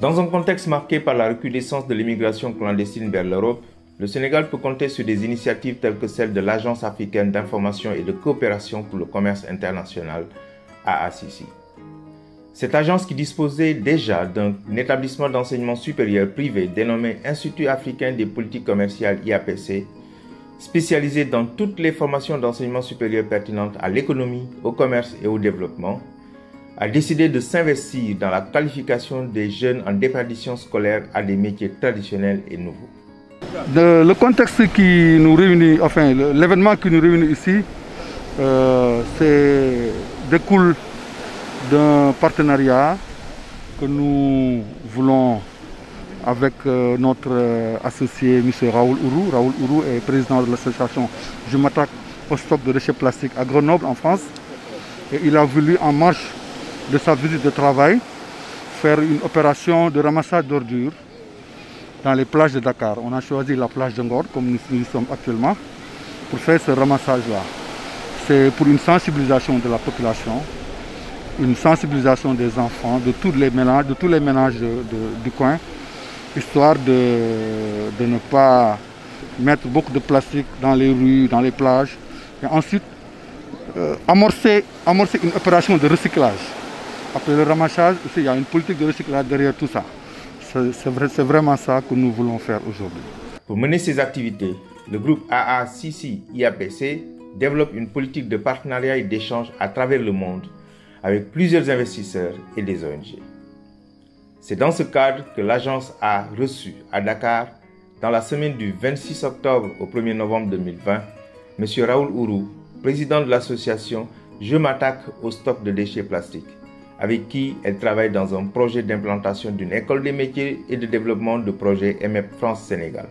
Dans un contexte marqué par la recrudescence de l'immigration clandestine vers l'Europe, le Sénégal peut compter sur des initiatives telles que celle de l'Agence africaine d'information et de coopération pour le commerce international, AACC. Cette agence, qui disposait déjà d'un établissement d'enseignement supérieur privé dénommé Institut africain des politiques commerciales IAPC, spécialisé dans toutes les formations d'enseignement supérieur pertinentes à l'économie, au commerce et au développement, a décidé de s'investir dans la qualification des jeunes en déperdition scolaire à des métiers traditionnels et nouveaux. Le contexte qui nous réunit, enfin l'événement qui nous réunit ici, découle d'un partenariat que nous voulons avec notre associé M. Raoul Ourou. Raoul Ourou est président de l'association Je m'attaque au stock de déchets plastiques à Grenoble en France. Et il a voulu, en marge de sa visite de travail, faire une opération de ramassage d'ordures dans les plages de Dakar. On a choisi la plage de Ngor, comme nous y sommes actuellement, pour faire ce ramassage-là. C'est pour une sensibilisation de la population, une sensibilisation des enfants, de tous les ménages du coin, histoire de ne pas mettre beaucoup de plastique dans les rues, dans les plages, et ensuite amorcer une opération de recyclage. Après le ramassage, aussi, il y a une politique de recyclage derrière tout ça. C'est vraiment ça que nous voulons faire aujourd'hui. Pour mener ces activités, le groupe AACC-IAPC développe une politique de partenariat et d'échange à travers le monde avec plusieurs investisseurs et des ONG. C'est dans ce cadre que l'agence a reçu à Dakar, dans la semaine du 26 octobre au 1er novembre 2020, M. Raoul Ourou, président de l'association Je m'attaque au stock de déchets plastiques, avec qui elle travaille dans un projet d'implantation d'une école des métiers et de développement de projet MEP France-Sénégal.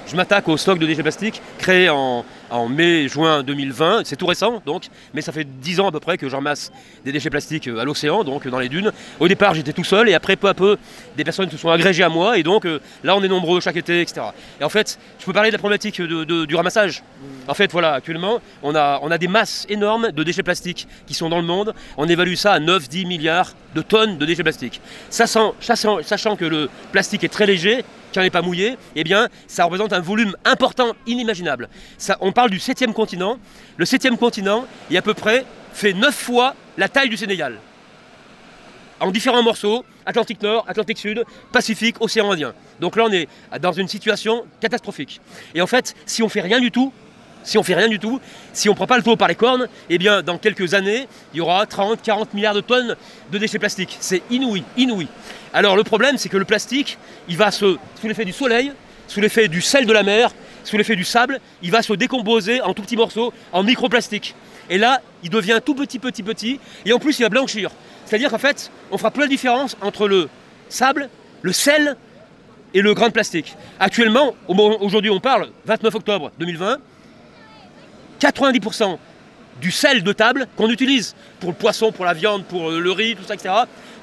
Je m'attaque au stock de déchets plastiques créé en mai-juin 2020, c'est tout récent donc, mais ça fait 10 ans à peu près que je ramasse des déchets plastiques à l'océan, donc dans les dunes. Au départ j'étais tout seul et après peu à peu des personnes se sont agrégées à moi et donc là on est nombreux chaque été, etc. Et en fait je peux parler de la problématique du ramassage. En fait voilà, actuellement on a des masses énormes de déchets plastiques qui sont dans le monde, on évalue ça à 9-10 milliards de tonnes de déchets plastiques. Sachant que le plastique est très léger, qu'il n'est pas mouillé, eh bien, ça représente un volume important, inimaginable. On parle du 7e continent. Le 7e continent, il à peu près fait 9 fois la taille du Sénégal. En différents morceaux, Atlantique Nord, Atlantique Sud, Pacifique, Océan Indien. Donc là, on est dans une situation catastrophique. Et en fait, si on fait rien du tout, si on ne prend pas le taureau par les cornes, eh bien, dans quelques années, il y aura 30-40 milliards de tonnes de déchets plastiques. C'est inouï, inouï. Alors le problème, c'est que le plastique, il va sous l'effet du soleil, sous l'effet du sel de la mer, sous l'effet du sable, il va se décomposer en tout petits morceaux, en microplastiques. Et là, il devient tout petit, et en plus, il va blanchir. C'est-à-dire qu'en fait, on fera plus la différence entre le sable, le sel et le grain de plastique. Actuellement, aujourd'hui, on parle 29 octobre 2020, 90% du sel de table qu'on utilise pour le poisson, pour la viande, pour le riz, tout ça, etc.,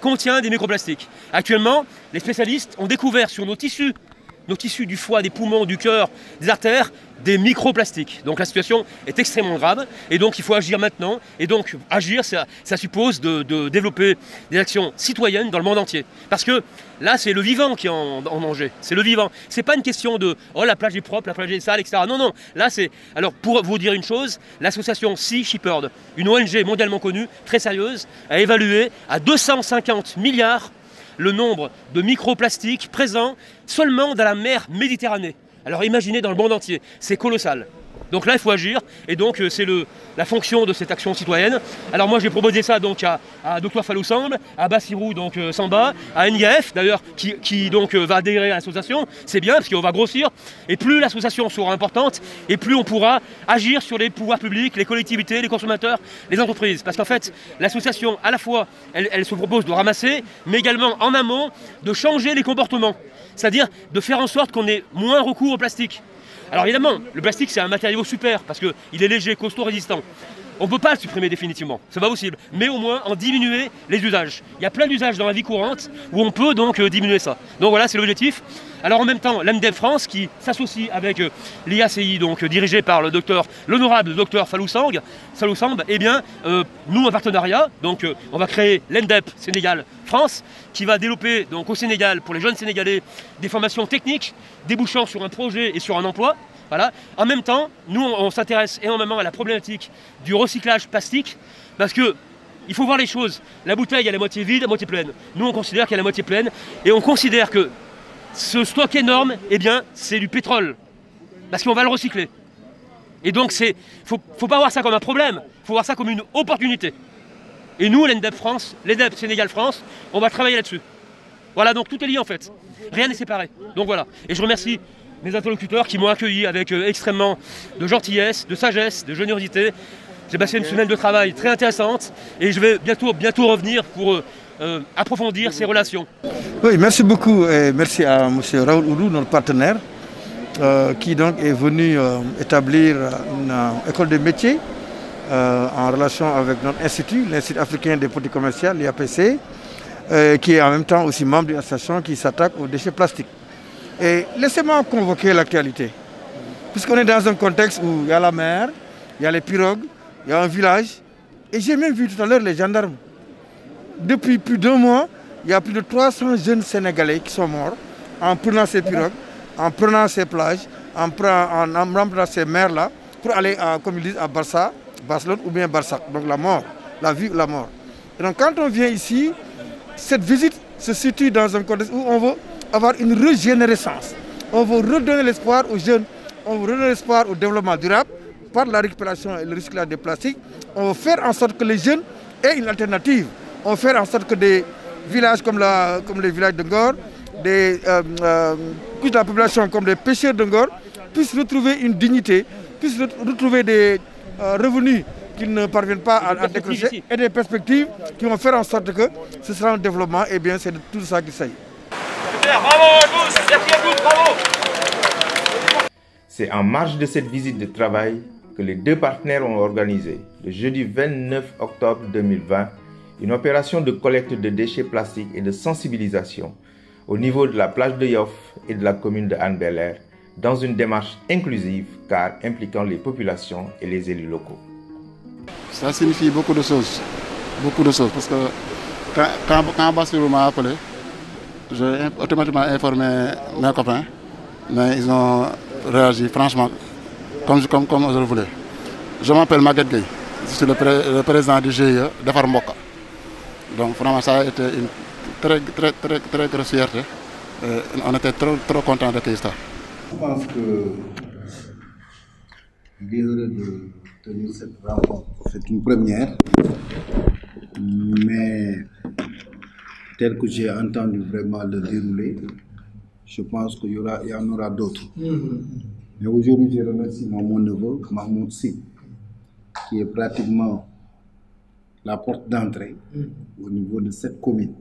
contient des microplastiques. Actuellement, les spécialistes ont découvert sur nos tissus du foie, des poumons, du cœur, des artères, des microplastiques. Donc la situation est extrêmement grave et donc il faut agir maintenant. Et donc agir, ça suppose de développer des actions citoyennes dans le monde entier. Parce que là, c'est le vivant qui est en danger. C'est le vivant. C'est pas une question de « oh, la plage est propre, la plage est sale, etc. » Non, non. Là, c'est... Alors, pour vous dire une chose, l'association Sea Shepherd, une ONG mondialement connue, très sérieuse, a évalué à 250 milliards le nombre de microplastiques présents seulement dans la mer Méditerranée. Alors imaginez dans le monde entier, c'est colossal. Donc là, il faut agir, et donc c'est la fonction de cette action citoyenne. Alors moi, j'ai proposé ça donc à Dr Fallou Samb, à Bassirou donc Samba, à NGF d'ailleurs, qui donc va adhérer à l'association. C'est bien, parce qu'on va grossir, et plus l'association sera importante, et plus on pourra agir sur les pouvoirs publics, les collectivités, les consommateurs, les entreprises. Parce qu'en fait, l'association, à la fois, elle se propose de ramasser, mais également en amont, de changer les comportements. C'est-à-dire de faire en sorte qu'on ait moins recours au plastique. Alors évidemment, le plastique c'est un matériau super parce qu'il est léger, costaud, résistant. On ne peut pas le supprimer définitivement, c'est pas possible, mais au moins en diminuer les usages. Il y a plein d'usages dans la vie courante où on peut donc diminuer ça. Donc voilà, c'est l'objectif. Alors en même temps, l'AMDEB France qui s'associe avec l'IACI, donc dirigé par l'honorable docteur Fallou Samb, eh bien, nous en partenariat, donc on va créer l'AMDEB Sénégal France, qui va développer donc au Sénégal, pour les jeunes Sénégalais, des formations techniques, débouchant sur un projet et sur un emploi. Voilà. En même temps, nous, on s'intéresse énormément à la problématique du recyclage plastique, parce que il faut voir les choses. La bouteille, elle est à moitié vide, à moitié pleine. Nous, on considère qu'elle est à moitié pleine, et on considère que ce stock énorme, eh bien, c'est du pétrole, parce qu'on va le recycler. Et donc, faut pas voir ça comme un problème, il faut voir ça comme une opportunité. Et nous, l'AMDEB France, l'AMDEB Sénégal France, on va travailler là-dessus. Voilà, donc tout est lié en fait. Rien n'est séparé. Donc voilà. Et je remercie mes interlocuteurs qui m'ont accueilli avec extrêmement de gentillesse, de sagesse, de générosité. J'ai passé une semaine de travail très intéressante et je vais bientôt revenir pour approfondir ces relations. Oui, merci beaucoup et merci à M. Raoul Ourou, notre partenaire, qui donc est venu établir une école de métiers en relation avec notre institut, l'Institut africain des politiques commerciales, l'IAPC, qui est en même temps aussi membre d'une association qui s'attaque aux déchets plastiques. Et laissez-moi convoquer l'actualité, puisqu'on est dans un contexte où il y a la mer, il y a les pirogues, il y a un village, et j'ai même vu tout à l'heure les gendarmes. Depuis plus d'1 mois, il y a plus de 300 jeunes Sénégalais qui sont morts en prenant ces pirogues, en prenant ces plages, en remplissant ces mers-là, pour aller, comme ils disent, à Barcelone ou bien Barsac, donc la mort, la vie ou la mort. Et donc quand on vient ici, cette visite se situe dans un contexte où on veut avoir une régénérescence. On veut redonner l'espoir aux jeunes, on veut redonner l'espoir au développement durable par la récupération et le recyclage des plastiques. On veut faire en sorte que les jeunes aient une alternative. On veut faire en sorte que des villages comme les villages de Ngor, des couches de la population comme les pêcheurs de Ngor puissent retrouver une dignité, puissent retrouver des revenus qu'ils ne parviennent pas à décrocher et des perspectives qui vont faire en sorte que ce sera un développement. Et bien c'est de tout ça qu'il s'agit. Super, bravo à tous, merci à tous, bravo. C'est en marge de cette visite de travail que les deux partenaires ont organisé, le jeudi 29 octobre 2020, une opération de collecte de déchets plastiques et de sensibilisation au niveau de la plage de Yoff et de la commune de Hann Bel-Air, dans une démarche inclusive car impliquant les populations et les élus locaux. Ça signifie beaucoup de choses, parce que quand Bassirou m'a appelé, j'ai automatiquement informé mes copains, mais ils ont réagi franchement comme je le voulais. Je m'appelle Maguette Gueye, je suis le président du GIE Defar Mboka. Donc vraiment ça a été une très grosse fierté. On était trop contents d'accueillir ça. Je pense que il est heureux de tenir cette rencontre. C'est une première, mais tel que j'ai entendu vraiment le dérouler, je pense qu'il y en aura d'autres. Mais aujourd'hui, je remercie mon neveu, Mahmoud Sy, qui est pratiquement la porte d'entrée au niveau de cette commune,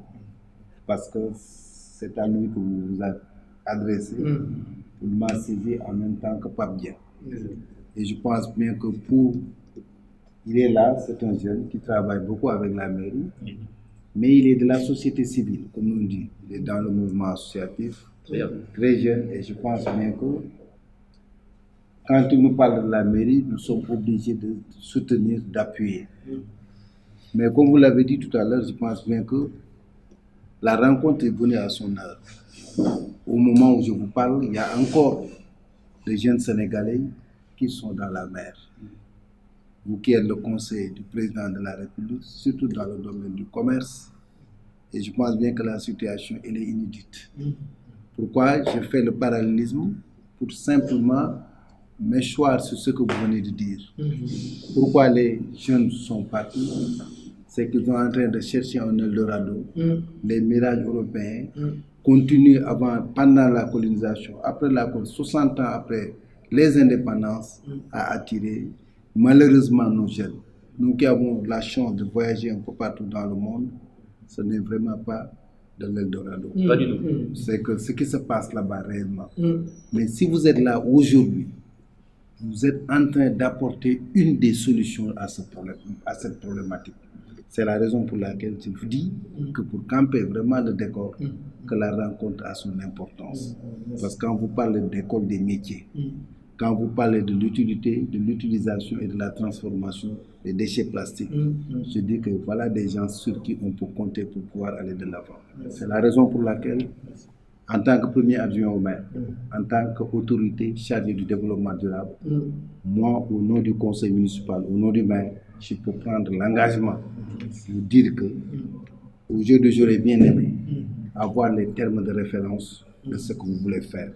parce que c'est à lui que vous vous adressez. Il m'a saisi en même temps que Pape Dia. Et je pense bien que il est là, c'est un jeune qui travaille beaucoup avec la mairie, mais il est de la société civile, comme on dit. Il est dans le mouvement associatif, très jeune, et je pense bien que quand il nous parle de la mairie, nous sommes obligés de soutenir, d'appuyer. Mais comme vous l'avez dit tout à l'heure, je pense bien que la rencontre est venue à son heure. Au moment où je vous parle, il y a encore des jeunes Sénégalais qui sont dans la mer. Vous qui êtes le conseil du président de la République, surtout dans le domaine du commerce, et je pense bien que la situation elle est inédite. Pourquoi je fais le parallélisme? Pour simplement m'échoir sur ce que vous venez de dire. Pourquoi les jeunes sont partis? C'est qu'ils sont en train de chercher un Eldorado, les mirages européens, continuent pendant la colonisation, après 60 ans après les indépendances, à attirer malheureusement nos jeunes. Nous qui avons la chance de voyager un peu partout dans le monde, ce n'est vraiment pas de l'Eldorado. Pas du tout. C'est que ce qui se passe là-bas réellement. Mais si vous êtes là aujourd'hui, vous êtes en train d'apporter une des solutions à cette problématique. C'est la raison pour laquelle je vous dis que pour camper vraiment le décor, que la rencontre a son importance. Parce que quand vous parlez d'école des métiers, quand vous parlez de l'utilité, de l'utilisation et de la transformation des déchets plastiques, je dis que voilà des gens sur qui on peut compter pour pouvoir aller de l'avant. C'est la raison pour laquelle, en tant que premier adjoint au maire, en tant qu'autorité chargée du développement durable, moi, au nom du conseil municipal, au nom du maire, je peux prendre l'engagement de dire que aujourd'hui, j'aurais bien aimé avoir les termes de référence de ce que vous voulez faire.